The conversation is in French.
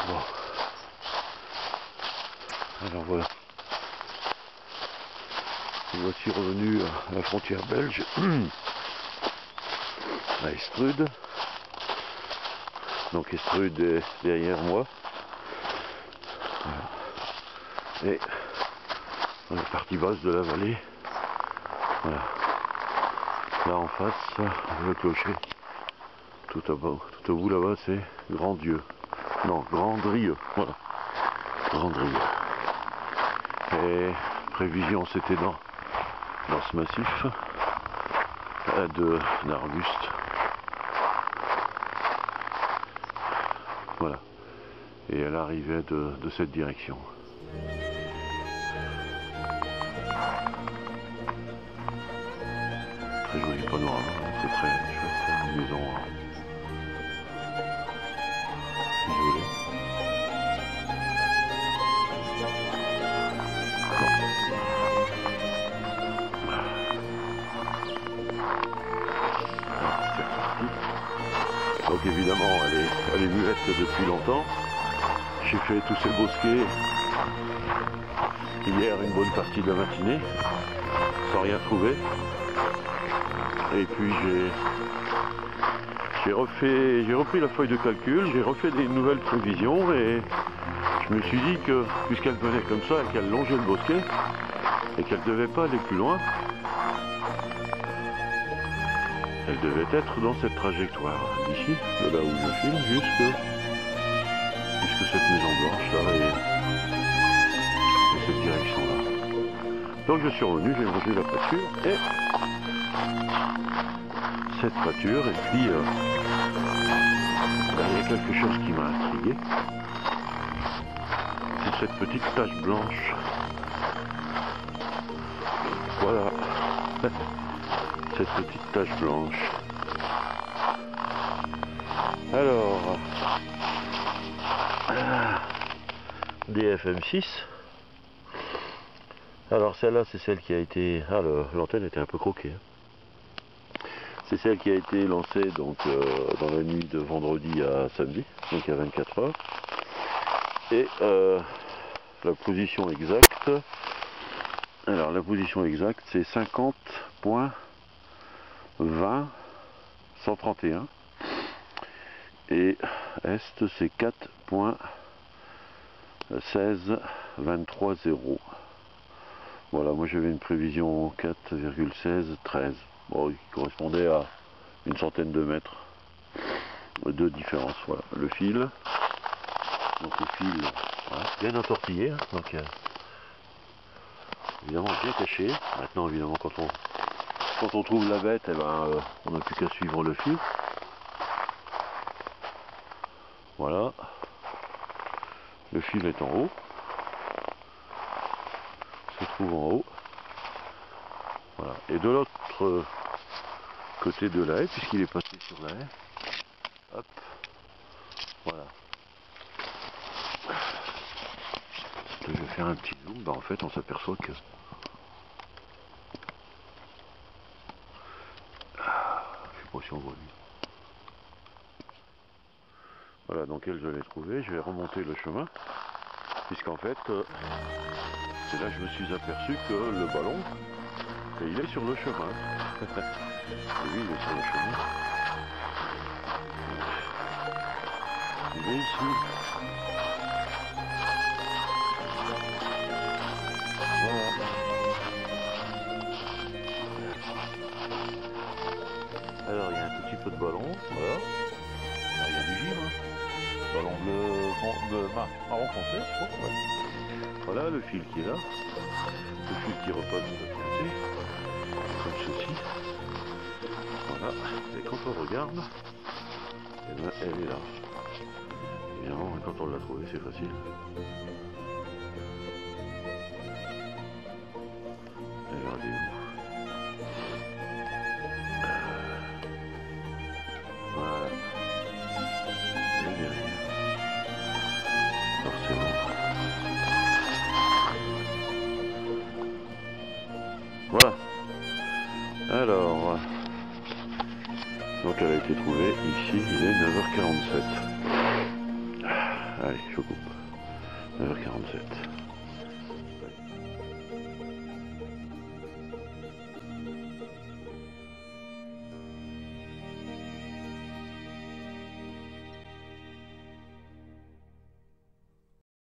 Bon. Alors voilà. Nous voici revenus à la frontière belge, à Estrude. Donc Estrude est derrière moi. Voilà. Et dans la partie basse de la vallée, voilà. Là en face, le clocher. Tout au bout là-bas, c'est Grand-Dieu. Non, Grand-Drieux. Voilà. Grand-Drieux. Et prévision, c'était dans ce massif d'arbustes. Voilà. Et elle arrivait de cette direction. Très joli panorama, c'est très chouette, une maison isolée. Donc évidemment elle est muette depuis longtemps. J'ai fait tous ces bosquets hier une bonne partie de la matinée sans rien trouver. Et puis j'ai repris la feuille de calcul, j'ai refait des nouvelles prévisions et je me suis dit que puisqu'elle venait comme ça et qu'elle longeait le bosquet et qu'elle ne devait pas aller plus loin, elle devait être dans cette trajectoire d'ici, de là où je filme, jusque cette maison blanche là et cette direction là. Donc je suis revenu, j'ai rangé la voiture et cette voiture et puis il y a quelque chose qui m'a intrigué, c'est cette petite tache blanche. Voilà. Cette petite tache blanche. Alors, DFM6. Alors celle-là, c'est celle qui a été... Ah, l'antenne était un peu croquée. C'est celle qui a été lancée donc dans la nuit de vendredi à samedi, donc il y a 24 heures. Et la position exacte... Alors la position exacte, c'est 50.20 131 et est c'est 4.16 23 0. Voilà, moi j'avais une prévision 4,16 13, bon, qui correspondait à une centaine de mètres de différence. Voilà, le fil, donc le fil voilà, bien entortillé, hein, donc évidemment bien caché. Maintenant évidemment quand on trouve la bête, eh ben, on n'a plus qu'à suivre le fil. Voilà. Le fil est en haut. Se trouve en haut. Voilà. Et de l'autre côté de la haie, puisqu'il est passé sur la haie, hop, voilà. Je vais faire un petit zoom, bah en fait on s'aperçoit que je sais pas si on voit mieux. Voilà, donc elle je l'ai trouvée, je vais remonter le chemin, puisqu'en fait c'est là que je me suis aperçu que le ballon, il est sur le chemin. Et oui, il est sur le chemin. Il est ici. Voilà. Alors il y a un tout petit peu de ballon, voilà. Là, il y a du givre, hein. Ballon bleu, marron foncé, je crois. Ouais. Voilà le fil qui est là. Le fil qui repasse de l'autre côté, comme ceci. Voilà. Et quand on regarde, eh ben, elle est là. Évidemment, quand on l'a trouvée, c'est facile. Elle est où? Voilà. Elle est derrière. Forcément. Voilà. Alors, donc elle a été trouvée ici, il est 9h47. Allez, je coupe. 9h47.